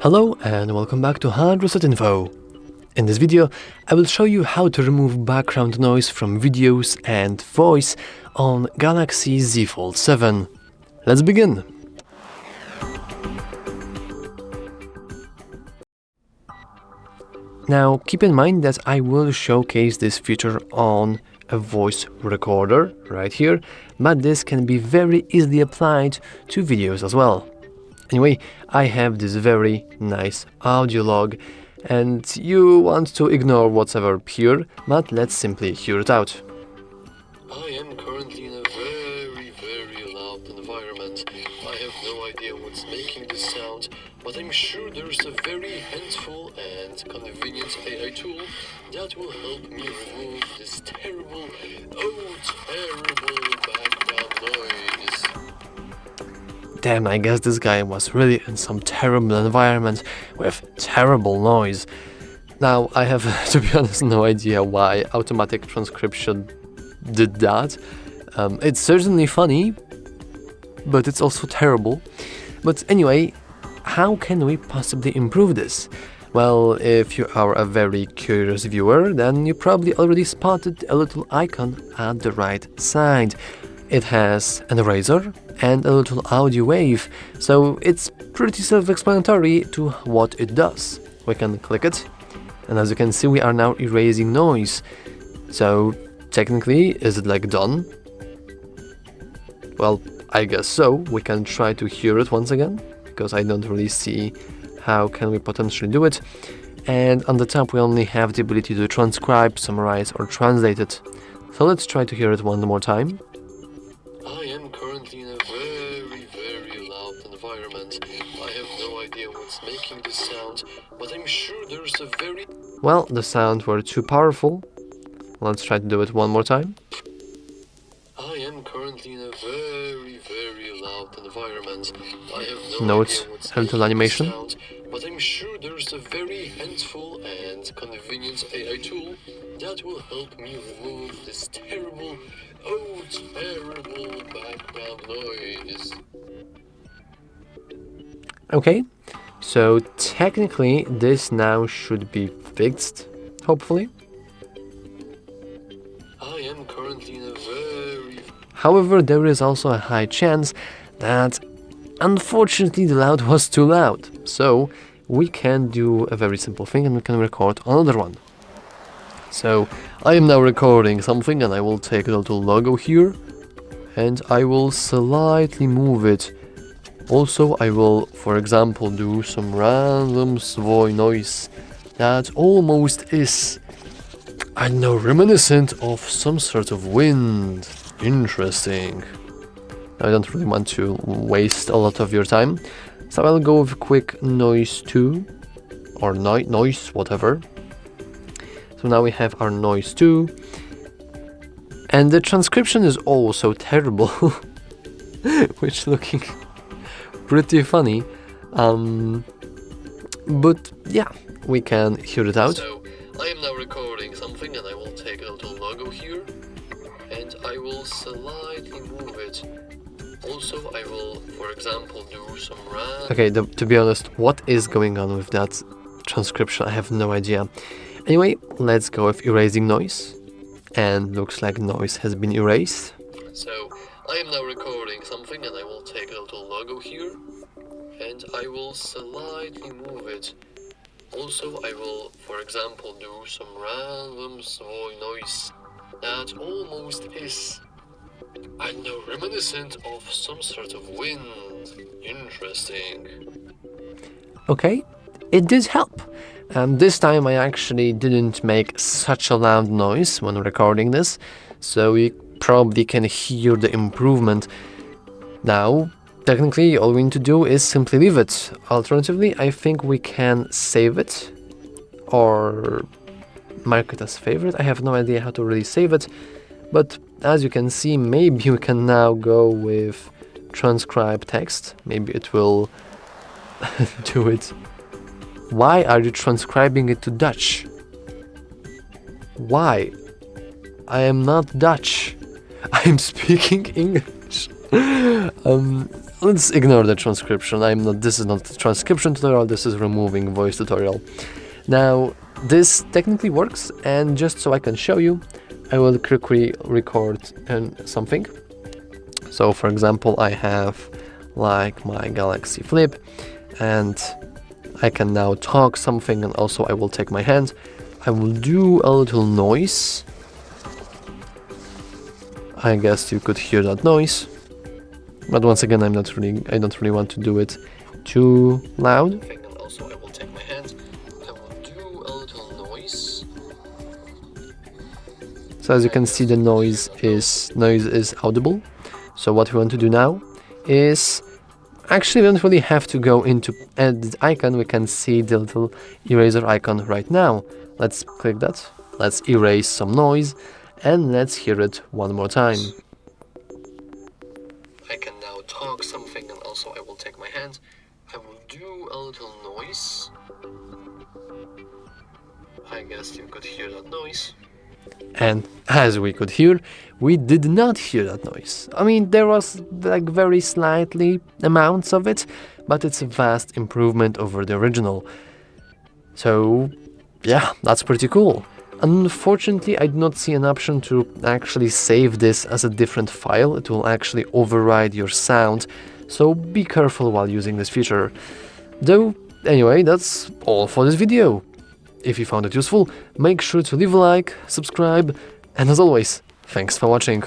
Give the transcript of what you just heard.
Hello and welcome back to HardReset.Info. In this video, I will show you how to remove background noise from videos and voice on Galaxy Z Fold 7. Let's begin! Now, keep in mind that I will showcase this feature on a voice recorder right here, but this can be very easily applied to videos as well. Anyway, I have this very nice audio log, and you want to ignore whatever here, but let's simply hear it out. I am currently in a very loud environment. I have no idea what's making this sound, but I'm sure there's a very handsful and convenient AI tool that will help me remove this terrible background noise. Damn, I guess this guy was really in some terrible environment with terrible noise. Now, I have, to be honest, no idea why automatic transcription did that. It's certainly funny, but it's also terrible. But anyway, how can we possibly improve this? Well, if you are a very curious viewer, then you probably already spotted a little icon at the right side. It has an eraser and a little audio wave, so it's pretty self-explanatory to what it does. We can click it, and as you can see, we are now erasing noise. So technically, is it like done? Well, I guess so. We can try to hear it once again, because I don't really see how can we potentially do it. And on the top we only have the ability to transcribe, summarize or translate it. So let's try to hear it one more time. I am currently in a very loud environment. I have no idea what's making this sound, but I'm sure there's a very... Well, the sounds were too powerful. Let's try to do it one more time. I am currently in a very loud environment. I have no Note idea what's a little making animation. this sound, but I'm sure there's a very handsful and convenient AI tool that will help me remove this terrible background noise. Okay, so technically this now should be fixed, hopefully. I am currently in a However, there is also a high chance that unfortunately the loud was too loud. So we can do a very simple thing and we can record another one. So I am now recording something and I will take a little logo here and I will slightly move it. Also, I will, for example, do some random swoi noise that almost is, I don't know, reminiscent of some sort of wind. Interesting. I don't really want to waste a lot of your time, so I'll go with quick noise 2 or noise, whatever. So now we have our noise 2, and the transcription is also terrible, which looking pretty funny. But yeah, we can hear it out. So I am now recording something and I will take a little logo here and I will slightly move it. Also, I will, for example, do some random... Okay, to be honest, what is going on with that transcription? I have no idea. Anyway, let's go with erasing noise. And looks like noise has been erased. So, I am now recording something and I will take a little logo here and I will slightly move it. Also, I will, for example, do some random swoi noise that almost is, I know, reminiscent of some sort of wind. Interesting. Okay, it did help. This time I actually didn't make such a loud noise when recording this, so you probably can hear the improvement. Now, technically all we need to do is simply leave it. Alternatively, I think we can save it or mark it as favorite. I have no idea how to really save it, but as you can see, maybe we can now go with transcribe text. Maybe it will do it. Why are you transcribing it to Dutch? Why? I am not Dutch. I am speaking English. let's ignore the transcription. This is not transcription tutorial, this is removing voice tutorial. Now, this technically works, and just so I can show you, I will quickly record something. So for example, I have like my Galaxy Flip, and I can now talk something, and also I will take my hand. I will do a little noise. I guess you could hear that noise. But once again, I don't really want to do it too loud. And also I will take my hand. I will do a little noise. So as you can see, the noise is audible. So what we want to do now is, actually we don't really have to go into edit icon. We can see the little eraser icon right now. Let's click that. Let's erase some noise, and let's hear it one more time. I can now talk something, and also I will take my hand. I will do a little noise. I guess you could hear that noise. And as we could hear, we did not hear that noise. I mean, there was like very slightly amounts of it, but it's a vast improvement over the original. So yeah, that's pretty cool. Unfortunately, I do not see an option to actually save this as a different file. It will actually override your sound, so be careful while using this feature. Though, anyway, that's all for this video. If you found it useful, make sure to leave a like, subscribe, and as always, thanks for watching.